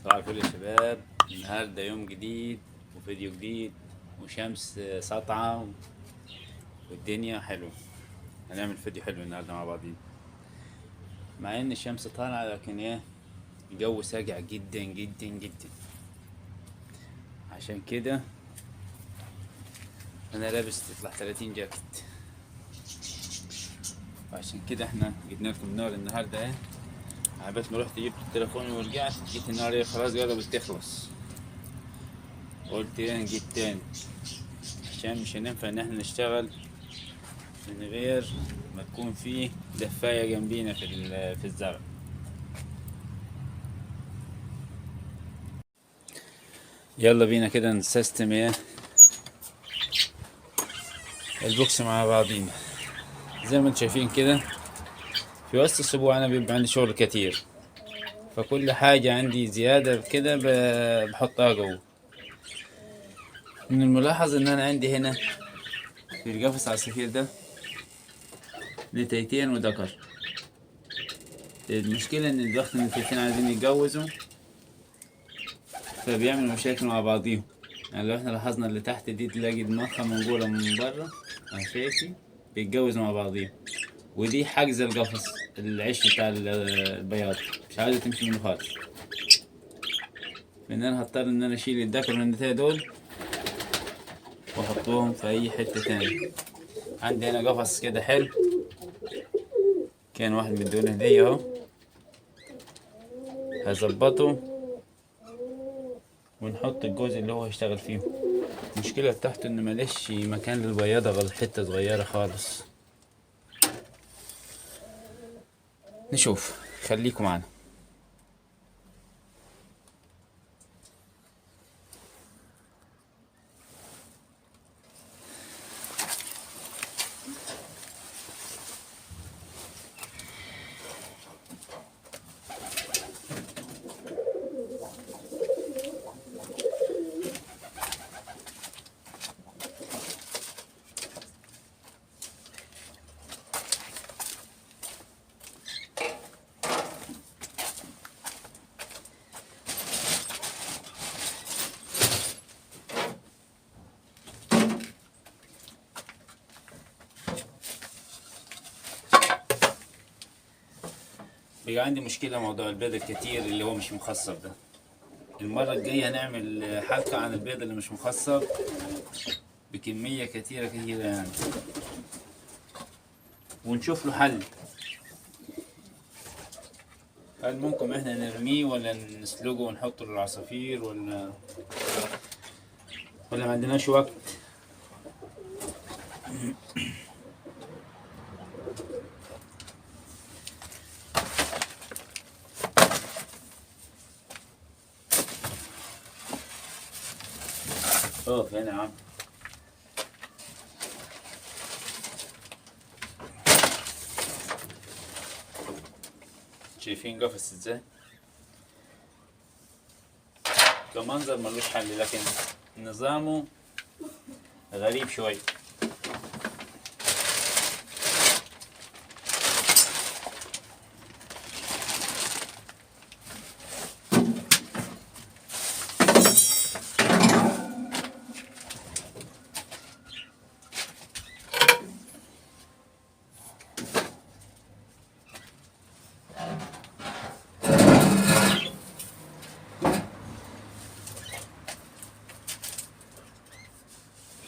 صباح الفل يا شباب. النهارده يوم جديد وفيديو جديد وشمس ساطعة والدنيا حلوة. هنعمل فيديو حلو النهارده مع بعضين، مع ان الشمس طالعة لكن ايه، الجو ساقع جدا جدا جدا. عشان كده انا لابس تطلع 30 جاكيت، وعشان كده احنا جبنا لكم نار النهارده ايه. عبيت ما رحت جبت التليفون ورجعت لقيت النار ايه خلاص قربت تخلص. قلت ايه نجيب تاني، عشان مش هينفع ان احنا نشتغل من غير ما تكون فيه دفاية جنبينا في الزرع. يلا بينا كده نسيستم ايه البوكس مع بعضينا. زي ما انتم شايفين كده، في وسط الاسبوع انا بيبقى عندي شغل كتير، فكل حاجة عندي زيادة كده بحطها جوه. من الملاحظ ان انا عندي هنا في القفص العصافير ده نتايتين وذكر. المشكلة ان الوقت ان النتايتين عايزين يتجوزوا فبيعملوا مشاكل مع بعضيهم. يعني لو احنا لاحظنا اللي تحت دي تلاقي دماغها منقولة من بره، شايفي بيتجوزوا مع بعضيهم. ودي حاجزة القفص العش بتاع البياض، مش عايزة تمشي منه خالص. لان انا هضطر ان انا اشيل الذكر من النتاية دول واحطهم في اي حتة تاني. عندي هنا قفص كده حلو، كان واحد من دول هدية اهو، هظبطه ونحط الجزء اللي هو هيشتغل فيه. المشكلة تحت ان مليش مكان للبياضة غير حتة صغيرة خالص. نشوف، خليكم معنا. بقى عندي مشكلة موضوع البيض الكتير اللي هو مش مخصب ده. المرة الجاية هنعمل حلقة عن البيض اللي مش مخصب بكمية كتيرة كتيرة يعني، ونشوف له حل. هل ممكن احنا نرميه ولا نسلقه ونحطه للعصافير ولا ما عندناش وقت؟ اقف هنا يا عم. شايفين قفص ازاي؟ كمنظر ملوش حل، لكن نظامه غريب شوي.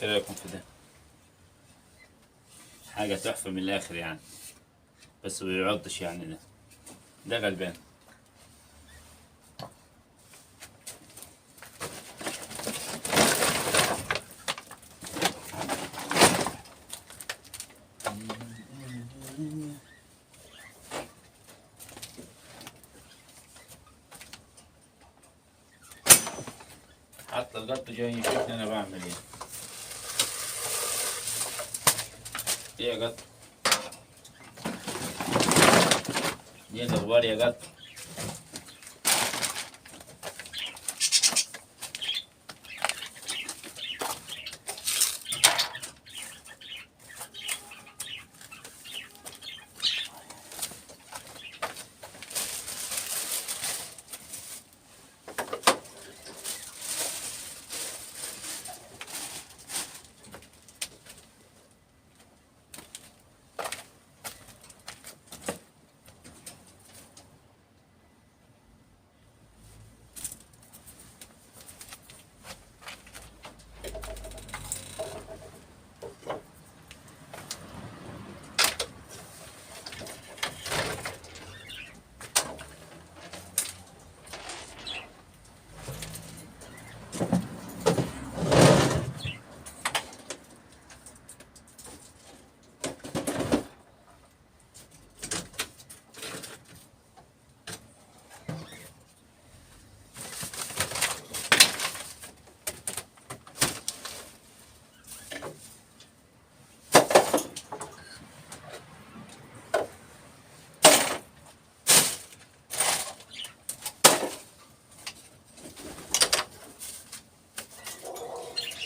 ايه رايكم في ده؟ حاجة تحفة من الاخر يعني، بس ما بيعضش يعني. ده غلبان. حتى القط جاي يشوفني انا بعمل ايه. ايه يا قط؟ ايه الاخبار يا قط؟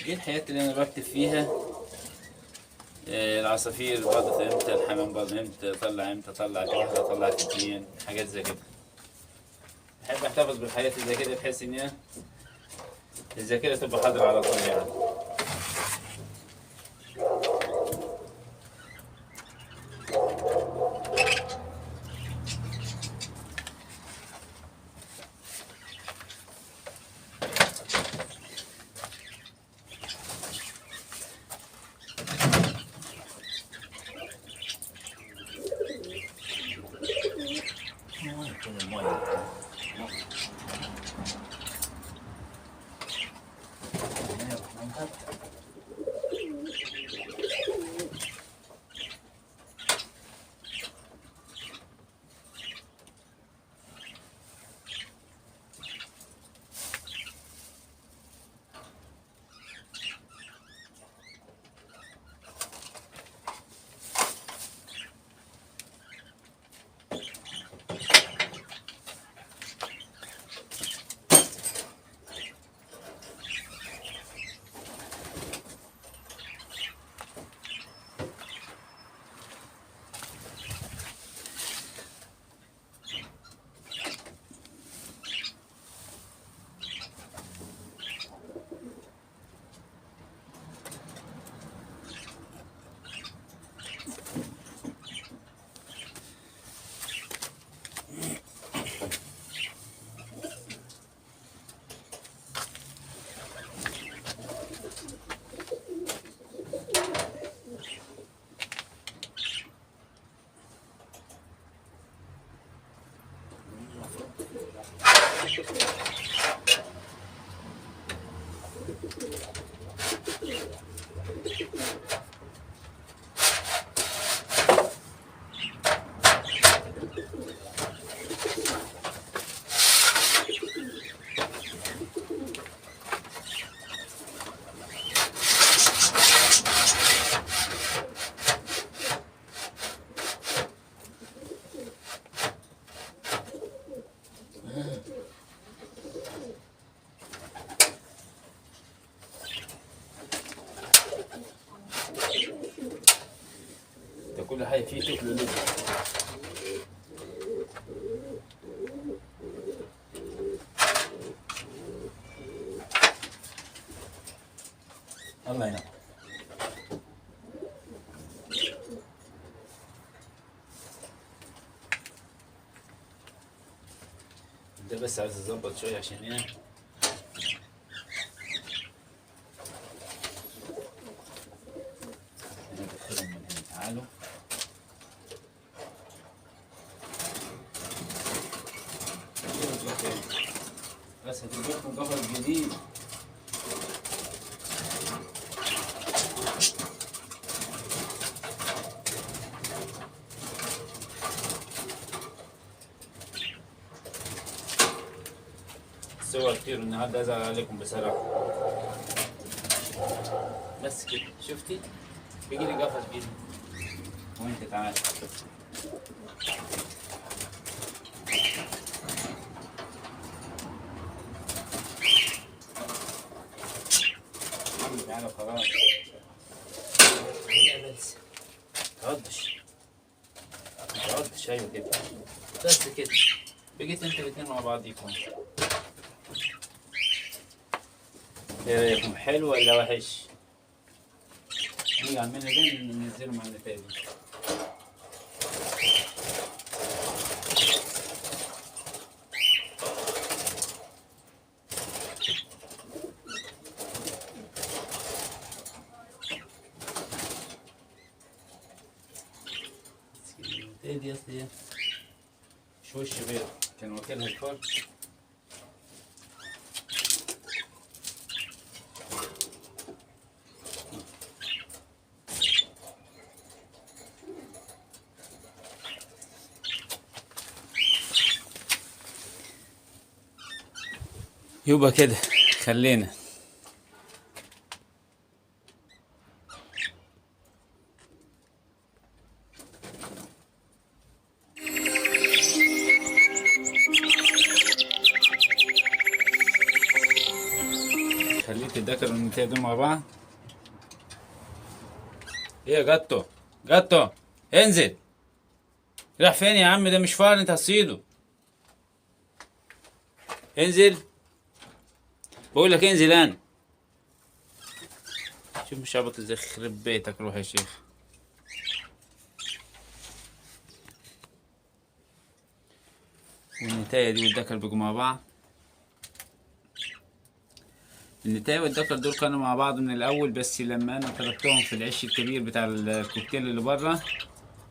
دي الحاجات اللي انا بكتب فيها. العصافير بيضت امتى، الحمام بيض امتى، امتى طلعت واحدة، طلعت اتنين، حاجات زي كده. بحب احتفظ بالحاجات اللي زي كده بحيث ان هي الذاكرة تبقى حاضرة على طول يعني. ده كل حاجة فيه تاكله ليه. الله ينور. ده بس عايز اظبط شوية عشان ايه ندخلهم من هنا. تعالوا بس هتجيبكم قفص جديد. سوى كتير النهارده ازعل عليكم بصراحة. بس كده شفتي بيجي لي قفص جديد وانت تعالى. تعالى خلاص. لا بس متعضش متعضش. ايوه كده بس كده بقيت انت الاتنين مع بعضيكم. ايه رايكم، حلو ولا وحش؟ نيجي عمالنا ده ننزله مع النتائج. ايه دي اصلي شو الشباب كان واكلها الفار. يبقى كده خلينا خليت الدكر والنتاية دول مع بعض. ايه يا جاتو؟ جاتو انزل. راح فين يا عم؟ ده مش فار انت هتصيده. انزل بقول لك، انزل انا. شوف مش عبط ازاي، يخرب بيتك روح يا شيخ. والنتاية دي والدكر بيجوا مع بعض. النتاية والدكر دول كانوا مع بعض من الاول، بس لما انا طلبتهم في العش الكبير بتاع الكوكتيل اللي بره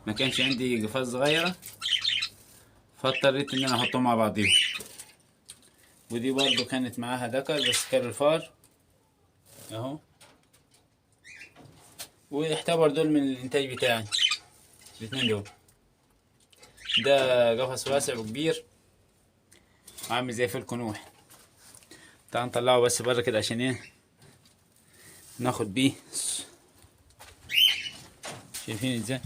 ما كانش عندي جفاز صغيرة، فاضطريت ان انا احطهم مع بعضيهم. ودي برضو كانت معاها دكر بس كان الفار اهو. ويعتبر دول من الانتاج بتاعي الاتنين دول. ده قفص واسع وكبير عامل زي فيل كنوح. تعال نطلعه بس بره كده عشان ايه ناخد بيه. شايفين ازاي؟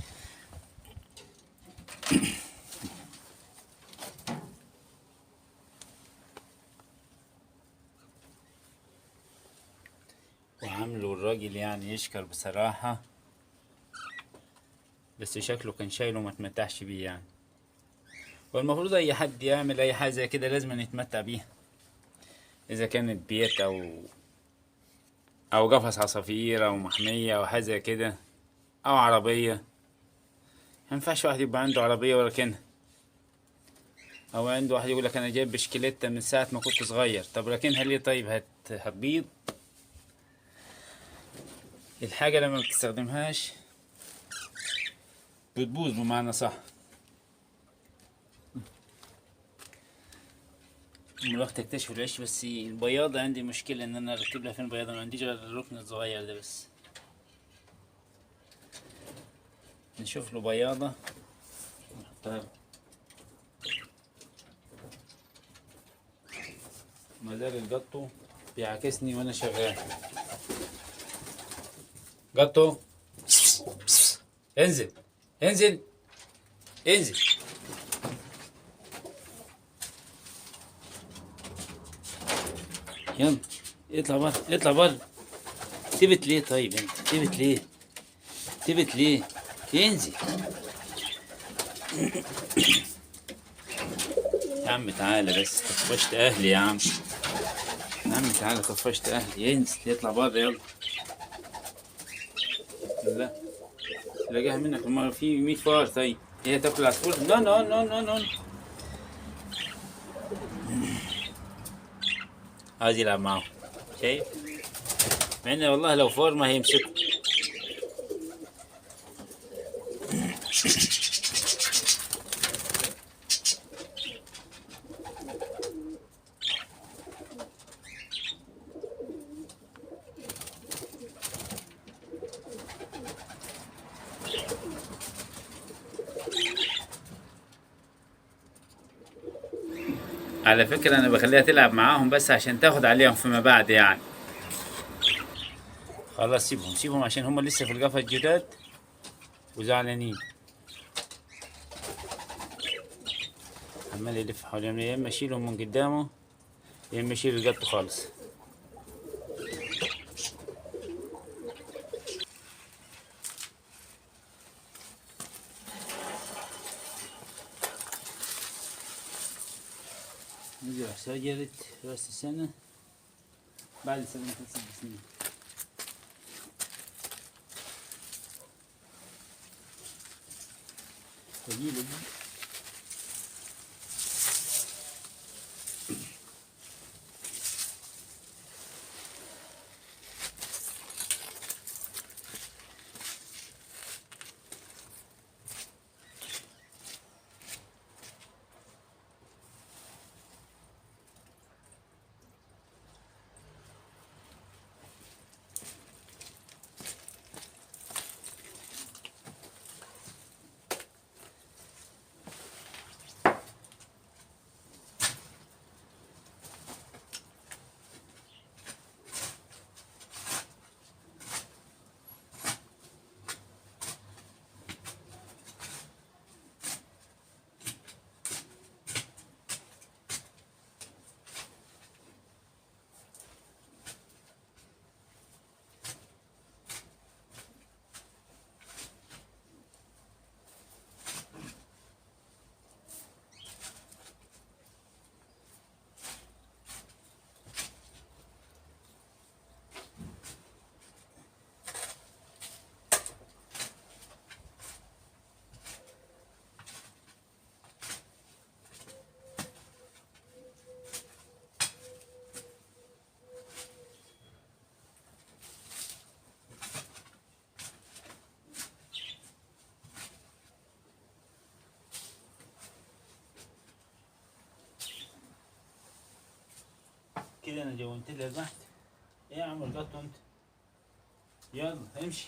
وعامله الراجل يعني يشكر بصراحة، بس شكله كان شايله وما تمتعش بيه يعني. والمفروض اي حد يعمل اي حاجة زي كده لازم يتمتع بيها، اذا كانت بيت او قفص عصافير او محمية او حاجة زي كده او عربية. مينفعش واحد يبقى عنده عربية وركنها، او عنده واحد يقول لك انا جايب بشكليتة من ساعة ما كنت صغير. طب راكنها ليه؟ طيب هتبيض. الحاجة لما بتستخدمهاش بتبوظ بمعنى صح. نروح تكتشف العيش. بس البياضة عندي مشكلة ان انا اركب لها فين البياضة، ما عنديش غير الركن الصغير ده بس. نشوف له بياضة نحطها له. مازال الجاتو بيعاكسني وانا شغال. جاتو انزل انزل انزل. يلا اطلع بره اطلع بره. تبت ليه؟ طيب انت تبت ليه؟ تبت ليه؟ انزل يا عم تعالى بس، طفشت اهلي يا عم. يا عم تعالى طفشت اهلي. ينزل يطلع بره يلا. لا تلاقيها منك المرة في 100 فار. طيب هي تاكل عصفور؟ نو نو نو نو نو. عايز يلعب معاهم. شايف؟ مع ان والله لو فار ما هيمسكه. على فكرة انا بخليها تلعب معاهم بس عشان تاخد عليهم فيما بعد يعني. خلاص سيبهم سيبهم عشان هم لسه في القفص جداد وزعلانين. عمال يلف حواليهم، يا اما اشيلهم من قدامه يا اما اشيل القط خالص. نزرع شجرة راس السنة بعد سنة 6 سنين. جميلة دي. كده انا جونت لها البحث. ايه يا عم القطه انت؟ يلا امشي.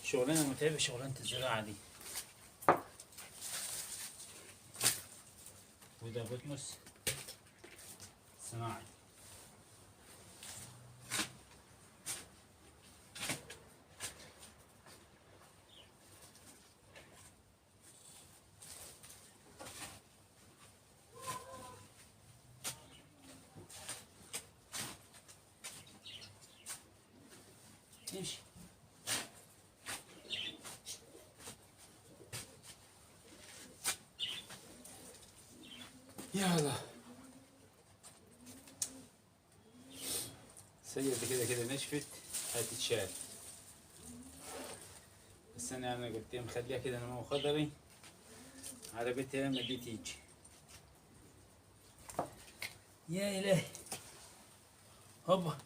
شغلانه متعبه شغلانه الزراعه دي. وده بطمس صناعي. امشي. يلا السيدة كده كده نشفت هتتشال. بس انا قلت مخليها كده نمو خضري على بيتها لما دي تيجي. يا الهي هوبا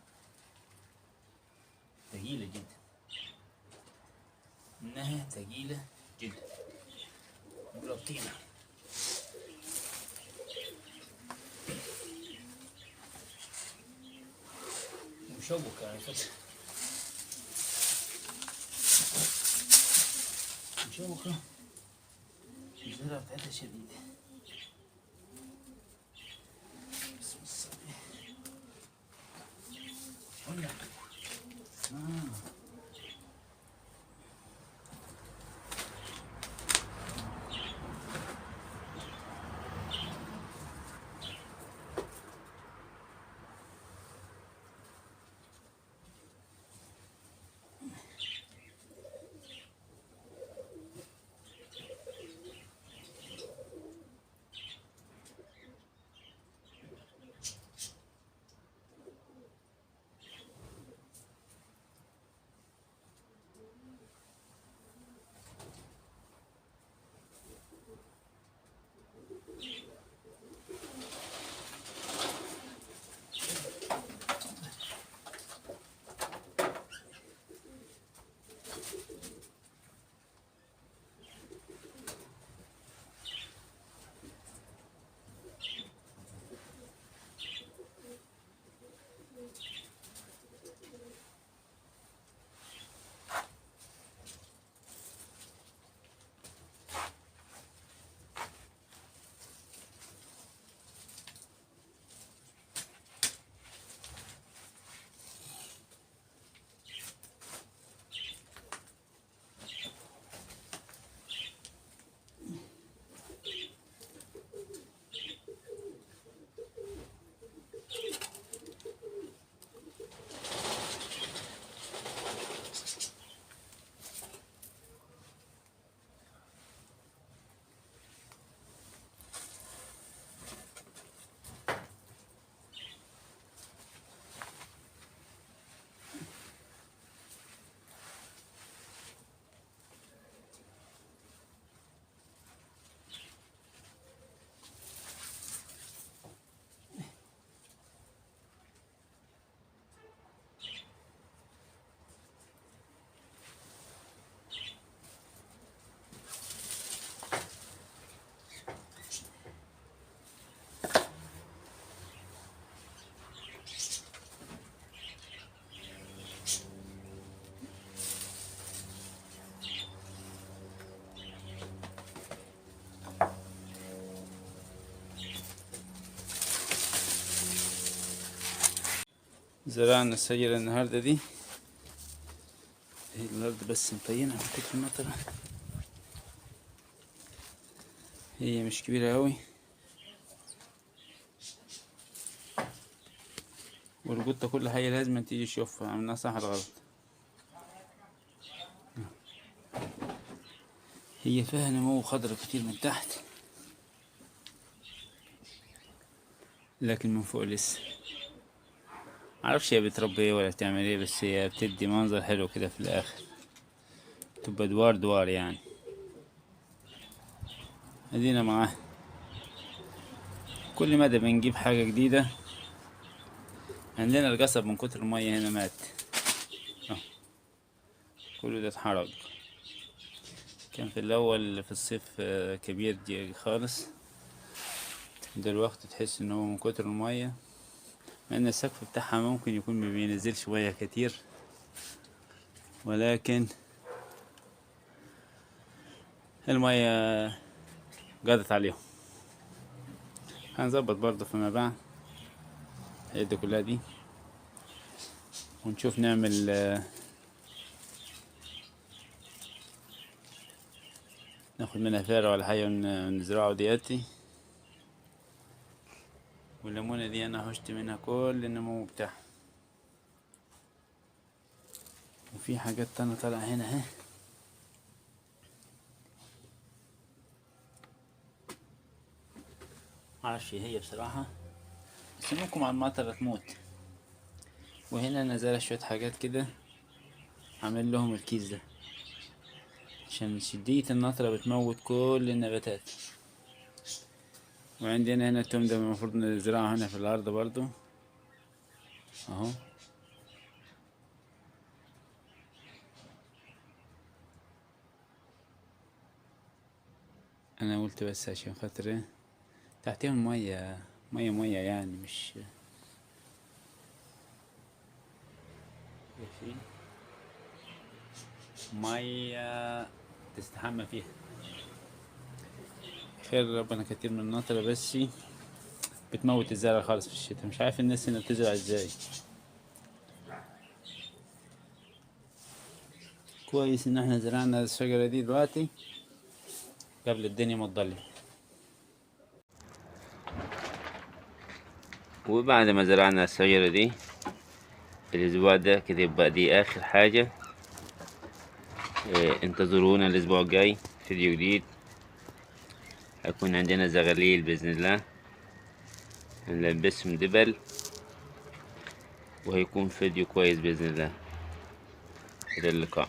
تقيلة جدا، انها تقيلة جدا مرطينة. مشوكة على فكرة، مشوكة. الزرعة بتاعتها شديدة. بسم الله. ولا زرعنا الشجرة النهاردة دي. هي الأرض بس مطينة من كتر المطرة، هي مش كبيرة أوي. والقطة كل حاجة لازم تيجي تشوفها عملناها صح ولا غلط. هي فيها نمو خضرة كتير من تحت، لكن من فوق لسه معرفش هي بتربي ايه ولا بتعمل ايه، بس هي بتدي منظر حلو كده في الآخر، تبقى دوار دوار يعني. ادينا معاه كل مدى بنجيب حاجة جديدة. عندنا القصب من كتر المية هنا مات، كله ده اتحرق. كان في الأول في الصيف كبير خالص، دلوقتي تحس ان هو من كتر المية، مع ان السقف بتاعها ممكن يكون ما بينزلش مية كتير، ولكن المية قضت عليهم. هنظبط برضه فيما بعد الحاجات دي كلها دي، ونشوف نعمل ناخد منها فارة ولا حاجة ونزرعه دياتي. والليمونة دي انا هشت منها كل النمو بتاعها. وفي حاجات تانية طالعة هنا اهي، معرفش ايه هي بصراحة، بس ممكن مع المطر تموت. وهنا نزل شوية حاجات كده، عامل لهم الكيس ده عشان شدية النطرة بتموت كل النباتات. وعندنا هنا التوم ده المفروض نزرعه هنا في الأرض برضو اهو. انا قلت بس عشان خاطر ايه تحتيهم مية يعني مش في مية تستحمى فيها. خير ربنا كتير من النطرة، بس بتموت الزرع خالص في الشتاء. مش عارف الناس هنا بتزرع ازاي. كويس ان احنا زرعنا الشجرة دي دلوقتي قبل الدنيا ما تضلم. وبعد ما زرعنا الشجرة دي الاسبوع ده كده يبقى دي اخر حاجة. انتظرونا الاسبوع الجاي فيديو جديد، هيكون عندنا زغاليل باذن الله، هنلبسهم دبل، وهيكون فيديو كويس باذن الله. الى اللقاء.